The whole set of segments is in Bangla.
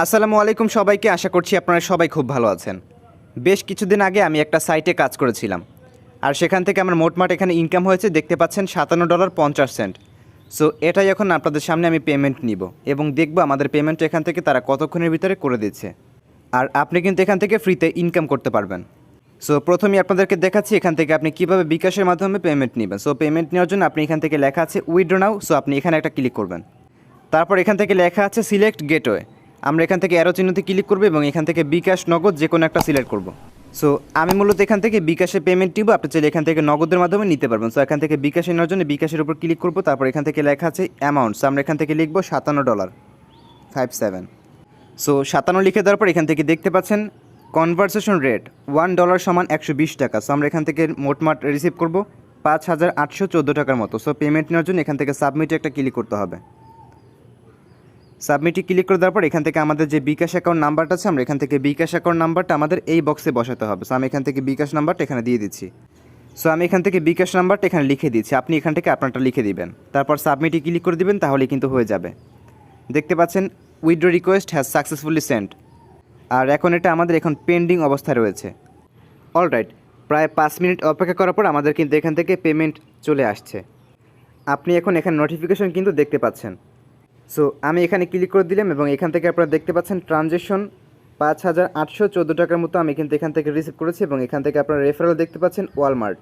আসসালামু আলাইকুম সবাইকে। আশা করছি আপনারা সবাই খুব ভালো আছেন। বেশ কিছুদিন আগে আমি একটা সাইটে কাজ করেছিলাম, আর সেখান থেকে আমার মোটমাট এখানে ইনকাম হয়েছে দেখতে পাচ্ছেন $57.50। সো এটাই এখন আপনাদের সামনে আমি পেমেন্ট নিব এবং দেখব আমাদের পেমেন্ট এখান থেকে তারা কতক্ষণের ভিতরে করে দিচ্ছে। আর আপনি কিন্তু এখান থেকে ফ্রিতে ইনকাম করতে পারবেন। সো প্রথমেই আপনাদেরকে দেখাচ্ছি এখান থেকে আপনি কীভাবে বিকাশের মাধ্যমে পেমেন্ট নেবেন। সো পেমেন্ট নেওয়ার জন্য আপনি এখান থেকে লেখা আছে উইথড্র নাও। সো আপনি এখানে একটা ক্লিক করবেন। তারপর এখান থেকে লেখা আছে সিলেক্ট গেটওয়ে। আমরা এখান থেকে অ্যারো চিহ্নতে ক্লিক করব এবং এখান থেকে বিকাশ নগদ যে কোনো একটা সিলেক্ট করব। সো আমি মূলত এখান থেকে বিকাশে পেমেন্ট নিব, আপনি চাইলে এখান থেকে নগদের মাধ্যমে নিতে পারবেন। সো এখান থেকে বিকাশে নেওয়ার জন্য বিকাশের উপর ক্লিক করব। তারপর এখান থেকে লেখা আছে অ্যামাউন্ট। সো আমরা এখান থেকে লিখব $57.57। সো 57 লিখে দেওয়ার পর এখান থেকে দেখতে পাচ্ছেন কনভারসেশন রেট $1 সমান 120 টাকা। সো আমরা এখান থেকে মোটমাট রিসিভ করব 5,814 টাকার মতো। সো পেমেন্ট নেওয়ার জন্য এখান থেকে সাবমিটে একটা ক্লিক করতে হবে। সাবমিটে ক্লিক করে দেওয়ার পর এখান থেকে আমাদের যে বিকাশ অ্যাকাউন্ট নাম্বারটা আছে, আমরা এখান থেকে বিকাশ অ্যাকাউন্ট নাম্বারটা আমাদের এই বক্সে বসাতে হবে। সো আমি এখান থেকে বিকাশ নাম্বারটা এখানে দিয়ে দিচ্ছি। সো আমি এখান থেকে বিকাশ নাম্বারটা এখানে লিখে দিচ্ছি, আপনি এখান থেকে আপনারটা লিখে দিবেন। তারপর সাবমিটে ক্লিক করে দিবেন, তাহলে কিন্তু হয়ে যাবে। দেখতে পাচ্ছেন withdraw request has successfully send. আর এখন এটা আমাদের এখন পেন্ডিং অবস্থায় রয়েছে। অলরাইট, প্রায় 5 মিনিট অপেক্ষা করার পর আমাদের কিন্তু এখান থেকে পেমেন্ট চলে আসছে। আপনি এখন এখানে নোটিফিকেশন কিন্তু দেখতে পাচ্ছেন। সো আমি এখানে ক্লিক করে দিলাম এবং এখান থেকে আপনারা দেখতে পাচ্ছেন ট্রানজ্যাকশন 5,814 টাকার মতো আমি কিন্তু এখান থেকে রিসিভ করেছি এবং এখান থেকে আপনারা রেফারেল দেখতে পাচ্ছেন ওয়ালমার্ট।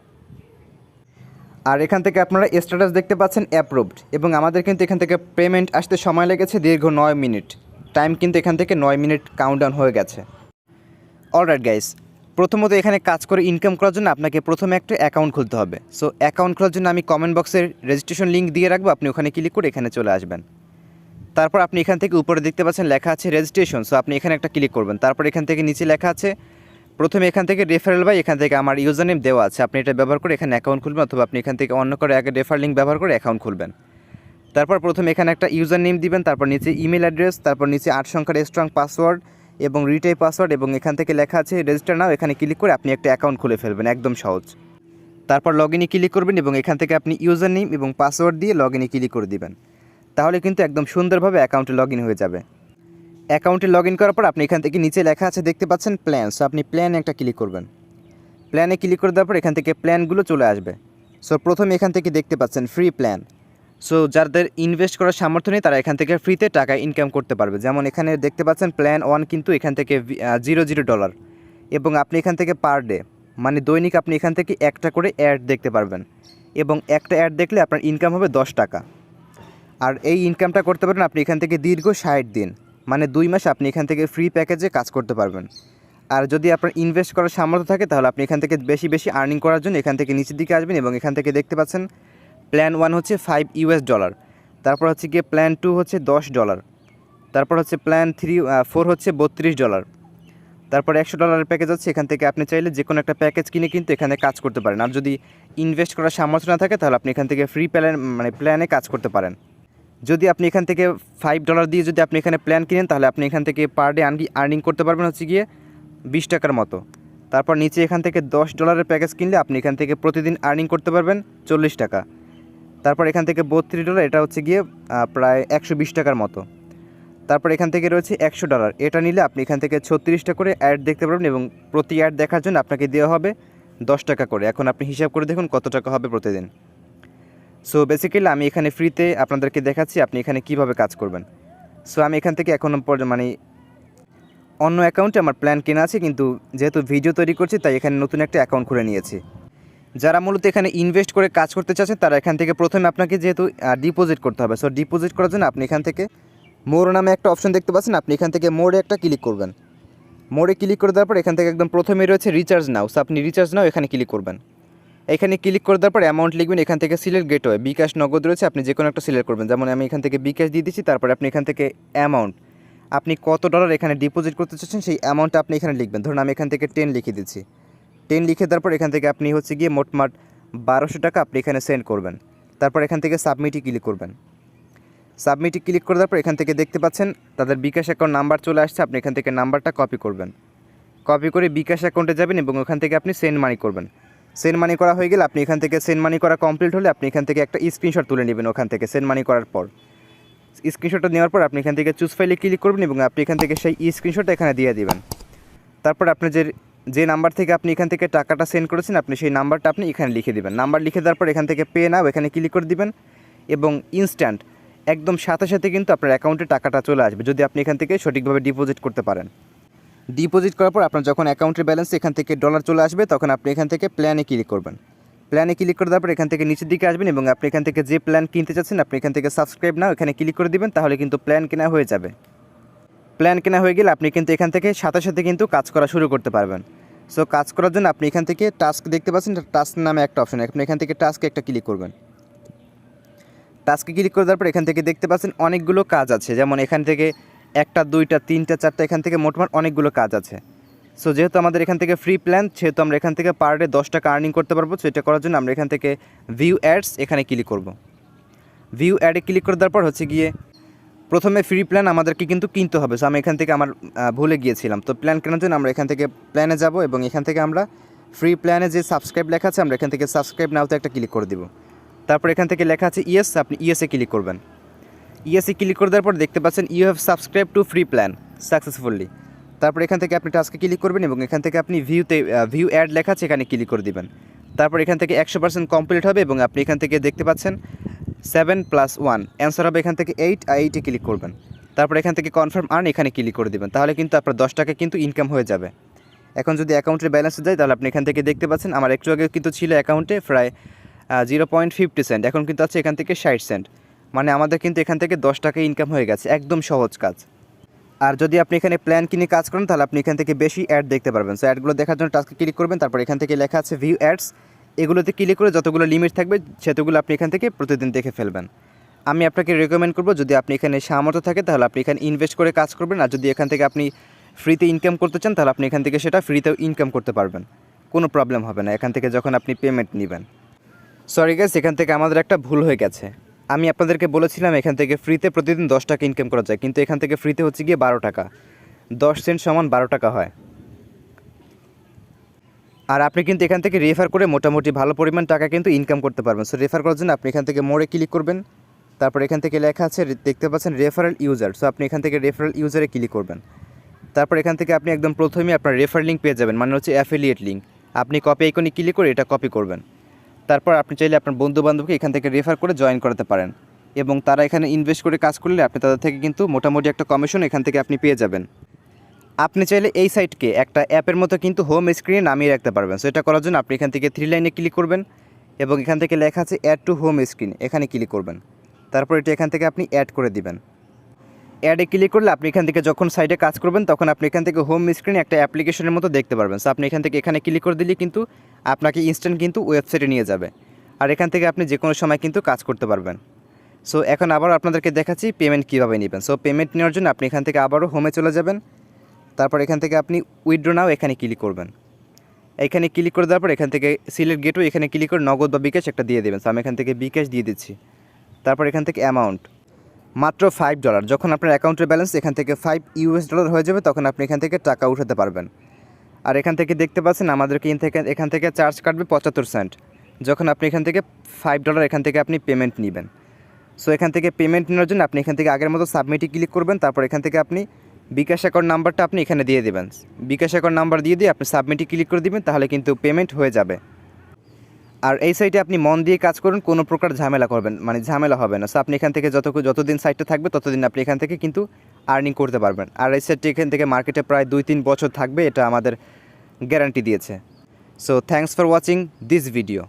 আর এখান থেকে আপনারা স্ট্যাটাস দেখতে পাচ্ছেন অ্যাপ্রুভড এবং আমাদের কিন্তু এখান থেকে পেমেন্ট আসতে সময় লেগেছে দীর্ঘ 9 মিনিট। টাইম কিন্তু এখান থেকে 9 মিনিট কাউন্টডাউন হয়ে গেছে। অলরাইট গাইস, প্রথমত এখানে কাজ করে ইনকাম করার জন্য আপনাকে প্রথমে একটা অ্যাকাউন্ট খুলতে হবে। সো অ্যাকাউন্ট খোলার জন্য আমি কমেন্ট বক্সের রেজিস্ট্রেশন লিঙ্ক দিয়ে রাখবো, আপনি ওখানে ক্লিক করে এখানে চলে আসবেন। তারপর আপনি এখান থেকে উপরে দেখতে পাচ্ছেন লেখা আছে রেজিস্ট্রেশন। সো আপনি এখানে একটা ক্লিক করবেন। তারপর এখান থেকে নিচে লেখা আছে প্রথমে এখান থেকে রেফারেল বাই, এখান থেকে আমার ইউজার নেম দেওয়া আছে, আপনি এটা ব্যবহার করে এখানে অ্যাকাউন্ট খুলবেন, অথবা আপনি এখান থেকে অন্য করে আগে রেফার লিঙ্ক ব্যবহার করে অ্যাকাউন্ট খুলবেন। তারপর প্রথমে এখানে একটা ইউজার নেম দিবেন, তারপর নিচে ইমেল অ্যাড্রেস, তারপর নিচে 8 সংখ্যার স্ট্রং পাসওয়ার্ড এবং রিটাই পাসওয়ার্ড, এবং এখান থেকে লেখা আছে রেজিস্টার নাও। এখানে ক্লিক করে আপনি একটা অ্যাকাউন্ট খুলে ফেলবেন, একদম সহজ। তারপর লগ ইনে ক্লিক করবেন এবং এখান থেকে আপনি ইউজার নেম এবং পাসওয়ার্ড দিয়ে লগ ইনে ক্লিক করে দিবেন। তাহলে কিন্তু একদম সুন্দরভাবে অ্যাকাউন্টে লগ ইন হয়ে যাবে। অ্যাকাউন্টে লগ ইন করার পর আপনি এখান থেকে নিচে লেখা আছে দেখতে পাচ্ছেন প্ল্যান। সো আপনি প্ল্যানে একটা ক্লিক করবেন। প্ল্যানে ক্লিক করে দেওয়ার পর এখান থেকে প্ল্যানগুলো চলে আসবে। সো প্রথমে এখান থেকে দেখতে পাচ্ছেন ফ্রি প্ল্যান। সো যাদের ইনভেস্ট করার সামর্থ্য নেই তারা এখান থেকে ফ্রিতে টাকা ইনকাম করতে পারবে। যেমন এখানে দেখতে পাচ্ছেন প্ল্যান 1 কিন্তু এখান থেকে $0 এবং আপনি এখান থেকে পার ডে মানে দৈনিক আপনি এখান থেকে একটা করে অ্যাড দেখতে পারবেন এবং একটা অ্যাড দেখলে আপনার ইনকাম হবে 10 টাকা। আর এই ইনকামটা করতে পারবেন আপনি এখান থেকে দীর্ঘ 60 দিন, মানে 2 মাস আপনি এখান থেকে ফ্রি প্যাকেজে কাজ করতে পারবেন। আর যদি আপনার ইনভেস্ট করার সামর্থ্য থাকে তাহলে আপনি এখান থেকে বেশি বেশি আর্নিং করার জন্য এখান থেকে নিচের দিকে আসবেন এবং এখান থেকে দেখতে পাচ্ছেন প্ল্যান 1 হচ্ছে $5, তারপর হচ্ছে গিয়ে প্ল্যান 2 হচ্ছে $10, তারপর হচ্ছে প্ল্যান 4 হচ্ছে $32, তারপর $100 প্যাকেজ হচ্ছে। এখান থেকে আপনি চাইলে যে কোনো একটা প্যাকেজ কিনে কিন্তু এখানে কাজ করতে পারেন। আর যদি ইনভেস্ট করার সামর্থ্য না থাকে তাহলে আপনি এখান থেকে ফ্রি প্ল্যানে কাজ করতে পারেন। যদি আপনি এখান থেকে $5 দিয়ে যদি আপনি এখানে প্ল্যান কিনেন তাহলে আপনি এখান থেকে পার ডে আর্নিং করতে পারবেন হচ্ছে গিয়ে 20 টাকার মতো। তারপর নিচে এখান থেকে $10 প্যাকেজ কিনলে আপনি এখান থেকে প্রতিদিন আর্নিং করতে পারবেন 40 টাকা। তারপর এখান থেকে $32, এটা হচ্ছে গিয়ে প্রায় 120 টাকার মতো। তারপর এখান থেকে রয়েছে $100, এটা নিলে আপনি এখান থেকে 36টা করে অ্যাড দেখতে পারবেন এবং প্রতি অ্যাড দেখার জন্য আপনাকে দেওয়া হবে 10 টাকা করে। এখন আপনি হিসাব করে দেখুন কত টাকা হবে প্রতিদিন। সো বেসিক্যালি আমি এখানে ফ্রিতে আপনাদেরকে দেখাচ্ছি আপনি এখানে কিভাবে কাজ করবেন। সো আমি এখান থেকে এখন অন্য অ্যাকাউন্টে আমার প্ল্যান কেনা আছে, কিন্তু যেহেতু ভিডিও তৈরি করছি তাই এখানে নতুন একটা অ্যাকাউন্ট খুলে নিয়েছি। যারা মূলত এখানে ইনভেস্ট করে কাজ করতে চাচ্ছেন তারা এখান থেকে প্রথমে আপনাকে যেহেতু ডিপোজিট করতে হবে। সো ডিপোজিট করার জন্য আপনি এখান থেকে মোর নামে একটা অপশন দেখতে পাচ্ছেন, আপনি এখান থেকে মোড়ে একটা ক্লিক করবেন। মোড়ে ক্লিক করে দেওয়ার পর এখান থেকে একদম প্রথমে রয়েছে রিচার্জ নাও। সো আপনি রিচার্জ নাও এখানে ক্লিক করবেন। এখানে ক্লিক করে দেওয়ার পর অ্যামাউন্ট লিখবেন, এখান থেকে সিলেক্ট গেটওয়ে, বিকাশ নগদ রয়েছে, আপনি যে কোনো একটা সিলেক্ট করবেন। যেমন আমি এখান থেকে বিকাশ দিয়ে দিচ্ছি। তারপরে আপনি এখান থেকে অ্যামাউন্ট আপনি কত ডলার এখানে ডিপোজিট করতে চাচ্ছেন সেই অ্যামাউন্টটা আপনি এখানে লিখবেন। ধরুন আমি এখান থেকে 10 লিখে দিচ্ছি। 10 লিখে দেওয়ার পর এখান থেকে আপনি হচ্ছে গিয়ে মোটমাট 1200 টাকা আপনি এখানে সেন্ড করবেন। তারপর এখান থেকে সাবমিটে ক্লিক করবেন। সাবমিটে ক্লিক করে দেওয়ার পর এখান থেকে দেখতে পাচ্ছেন তাদের বিকাশ অ্যাকাউন্ট নাম্বার চলে আসছে। আপনি এখান থেকে নাম্বারটা কপি করবেন, কপি করে বিকাশ অ্যাকাউন্টে যাবেন এবং ওখান থেকে আপনি সেন্ড মানি করবেন। সেন্ড মানি করা হয়ে গেলে আপনি এখান থেকে সেন্ড মানি করা কমপ্লিট হলে আপনি এখান থেকে একটা স্ক্রিনশট তুলে নেবেন ওখান থেকে সেন্ড মানি করার পর। স্ক্রিনশটটা নেওয়ার পর আপনি এখান থেকে চুজ ফাইলে ক্লিক করবেন এবং আপনি এখান থেকে সেই স্ক্রিনশটটা এখানে দিয়ে দিবেন। তারপর আপনি যে নাম্বার থেকে আপনি এখান থেকে টাকাটা সেন্ড করেছেন আপনি সেই নাম্বারটা আপনি এখানে লিখে দিবেন। নাম্বার লিখে দেওয়ার পর এখান থেকে পে নাও এখানে ক্লিক করে দিবেন এবং ইনস্ট্যান্ট একদম সাথে সাথে কিন্তু আপনার অ্যাকাউন্টে টাকাটা চলে আসবে যদি আপনি এখান থেকে সঠিকভাবে ডিপোজিট করতে পারেন। ডিপোজিট করার পর আপনার যখন অ্যাকাউন্টের ব্যালেন্স এখান থেকে ডলার চলে আসবে তখন আপনি এখান থেকে প্ল্যানে ক্লিক করবেন। প্ল্যানে ক্লিক করে দেওয়ার পর এখান থেকে নিচের দিকে আসবেন এবং আপনি এখান থেকে যে প্ল্যান কিনতে চাচ্ছেন আপনি এখান থেকে সাবস্ক্রাইব নাও এখানে ক্লিক করে দিবেন, তাহলে কিন্তু প্ল্যান কেনা হয়ে যাবে। প্ল্যান কেনা হয়ে গেলে আপনি কিন্তু এখান থেকে সাথে সাথে কিন্তু কাজ করা শুরু করতে পারবেন। সো কাজ করার জন্য আপনি এখান থেকে টাস্ক দেখতে পাচ্ছেন, টাস্ক নামে একটা অপশন, আপনি এখান থেকে টাস্কে একটা ক্লিক করবেন। টাস্কে ক্লিক করে দেওয়ার পর এখান থেকে দেখতে পাচ্ছেন অনেকগুলো কাজ আছে, যেমন এখান থেকে 1টা 2টা 3টা 4টা এখান থেকে মোটমাট অনেকগুলো কাজ আছে। সো যেহেতু আমাদের এখান থেকে ফ্রি প্ল্যান সেহেতু আমরা এখান থেকে পার ডে 10 টাকা আর্নিং করতে পারবো। সো এটা করার জন্য আমরা এখান থেকে ভিউ অ্যাডস এখানে ক্লিক করব। ভিউ অ্যাডে ক্লিক করে দেওয়ার পর হচ্ছে গিয়ে প্রথমে ফ্রি প্ল্যান আমাদেরকে কিন্তু কিনতে হবে। সো আমি এখান থেকে আমার ভুলে গিয়েছিলাম, তো প্ল্যান কেনার জন্য আমরা এখান থেকে প্ল্যানে যাব এবং এখান থেকে আমরা ফ্রি প্ল্যানে যে সাবস্ক্রাইব লেখা আছে আমরা এখান থেকে সাবস্ক্রাইব নাওতে একটা ক্লিক করে দিব। তারপর এখান থেকে লেখা আছে ইয়েস, আপনি ইয়েসে ক্লিক করবেন। ইয়েসে ক্লিক করে দেওয়ার পর দেখতে পাচ্ছেন you have subscribed to free plan successfully. তারপর এখান থেকে আপনি টাস্কে ক্লিক করবেন এবং এখান থেকে আপনি ভিউ অ্যাড লেখা আছে এখানে ক্লিক করে দিবেন। তারপর এখান থেকে 100% কমপ্লিট হবে এবং আপনি এখান থেকে দেখতে পাচ্ছেন 7+1 অ্যান্সার হবে এখান থেকে 8 আর 8-এ ক্লিক করবেন। তারপর এখান থেকে কনফার্ম আর্ন এখানে ক্লিক করে দিবেন, তাহলে কিন্তু আপনার 10 টাকা কিন্তু ইনকাম হয়ে যাবে। এখন যদি অ্যাকাউন্টের ব্যালেন্সে যায় তাহলে আপনি এখান থেকে দেখতে পাচ্ছেন আমার একটু আগে কিন্তু ছিল অ্যাকাউন্টে প্রায় 0.50 সেন্ট, এখন কিন্তু আছে এখান থেকে 60 সেন্ট, মানে আমাদের কিন্তু এখান থেকে 10 টাকা ইনকাম হয়ে গেছে। একদম সহজ কাজ। আর যদি আপনি এখানে প্ল্যান কিনে কাজ করেন তাহলে আপনি এখান থেকে বেশি অ্যাড দেখতে পারবেন। সো অ্যাডগুলো দেখার জন্য টাস্কে ক্লিক করবেন, তারপর এখান থেকে লেখা আছে ভিউ অ্যাডস, এগুলোতে ক্লিক করে যতগুলো লিমিট থাকবে সেতগুলো আপনি এখান থেকে প্রতিদিন দেখে ফেলবেন। আমি আপনাকে রেকমেন্ড করব যদি আপনি এখানে সামর্থ্য থাকে তাহলে আপনি এখানে ইনভেস্ট করে কাজ করবেন, আর যদি এখান থেকে আপনি ফ্রিতে ইনকাম করতে চান তাহলে আপনি এখান থেকে সেটা ফ্রিতেও ইনকাম করতে পারবেন, কোনো প্রবলেম হবে না এখান থেকে যখন আপনি পেমেন্ট নেবেন। সরি গাইস, এখান থেকে আমাদের একটা ভুল হয়ে গেছে। আমি আপনাদেরকে বলেছিলাম এখান থেকে ফ্রিতে প্রতিদিন 10 টাকা ইনকাম করা যায়, কিন্তু এখান থেকে ফ্রিতে হচ্ছে গিয়ে 12 টাকা, 10 সেন্ট সমান 12 টাকা হয়। আর আপনি কিন্তু এখান থেকে রেফার করে মোটামুটি ভালো পরিমাণ টাকা কিন্তু ইনকাম করতে পারবেন। সো রেফার করার জন্য আপনি এখান থেকে মোড়ে ক্লিক করবেন, তারপর এখান থেকে লেখা আছে দেখতে পাচ্ছেন রেফারেল ইউজার। সো আপনি এখান থেকে রেফারেল ইউজারে ক্লিক করবেন। তারপর এখান থেকে আপনি একদম প্রথমেই আপনার রেফার লিঙ্ক পেয়ে যাবেন, মানে হচ্ছে অ্যাফিলিয়েট লিঙ্ক। আপনি কপি আইকনে ক্লিক করে এটা কপি করবেন। তারপর আপনি চাইলে আপনার বন্ধুবান্ধবকে এখান থেকে রেফার করে জয়েন করাতে পারেন এবং তারা এখানে ইনভেস্ট করে কাজ করলে আপনি তাদের থেকে কিন্তু মোটামুটি একটা কমিশন এখান থেকে আপনি পেয়ে যাবেন। আপনি চাইলে এই সাইটকে একটা অ্যাপের মতো কিন্তু হোম স্ক্রিনে নামিয়ে রাখতে পারবেন। সো এটা করার জন্য আপনি এখান থেকে 3 লাইনে ক্লিক করবেন এবং এখান থেকে লেখা আছে অ্যাড টু হোম স্ক্রিন, এখানে ক্লিক করবেন। তারপর এটা এখান থেকে আপনি অ্যাড করে দিবেন। অ্যাডে ক্লিক করলে আপনি এখান থেকে যখন সাইডে কাজ করবেন তখন আপনি এখান থেকে হোম স্ক্রিনে একটা অ্যাপ্লিকেশনের মতো দেখতে পারবেন। সো আপনি এখান থেকে এখানে ক্লিক করে দিলে কিন্তু আপনাকে ইনস্ট্যান্ট কিন্তু ওয়েবসাইটে নিয়ে যাবে, আর এখান থেকে আপনি যে কোনো সময় কিন্তু কাজ করতে পারবেন। সো এখন আবার আপনাদেরকে দেখাচ্ছি পেমেন্ট কীভাবে নেবেন। সো পেমেন্ট নেওয়ার জন্য আপনি এখান থেকে আবারও হোমে চলে যাবেন, তারপর এখান থেকে আপনি উইথড্র নাও এখানে ক্লিক করবেন। এখানে ক্লিক করে দেওয়ার পর এখান থেকে সিলেক্ট গেটওয়ে এখানে ক্লিক করে নগদ বা বিকাশ একটা দিয়ে দেবেন। সো আমি এখান থেকে বিকাশ দিয়ে দিচ্ছি। তারপর এখান থেকে অ্যামাউন্ট মাত্র $5। যখন আপনার অ্যাকাউন্টের ব্যালেন্স এখান থেকে $5 হয়ে যাবে তখন আপনি এখান থেকে টাকা উঠাতে পারবেন। আর এখান থেকে দেখতে পাচ্ছেন আমাদেরকে এখান থেকে চার্জ কাটবে 75 সেন্ট যখন আপনি এখান থেকে $5 এখান থেকে আপনি পেমেন্ট নেবেন। সো এখান থেকে পেমেন্ট নেওয়ার জন্য আপনি এখান থেকে আগের মতো সাবমিটে ক্লিক করবেন, তারপর এখান থেকে আপনি বিকাশ অ্যাকাউন্ট নাম্বারটা আপনি এখানে দিয়ে দেবেন। বিকাশ অ্যাকাউন্ট নাম্বার দিয়ে আপনি সাবমিটে ক্লিক করে দিবেন, তাহলে কিন্তু পেমেন্ট হয়ে যাবে। আর এই সাইটে আপনি মন দিয়ে কাজ করুন, কোনো প্রকার ঝামেলা করবেন মানে ঝামেলা হবে না। সো আপনি এখান থেকে যতদিন সাইটটা থাকবে ততদিন আপনি এখান থেকে কিন্তু আর্নিং করতে পারবেন। আর এই সাইটটি এখান থেকে মার্কেটে প্রায় 2-3 বছর থাকবে, এটা আমাদের গ্যারান্টি দিয়েছে। So thanks for watching this video.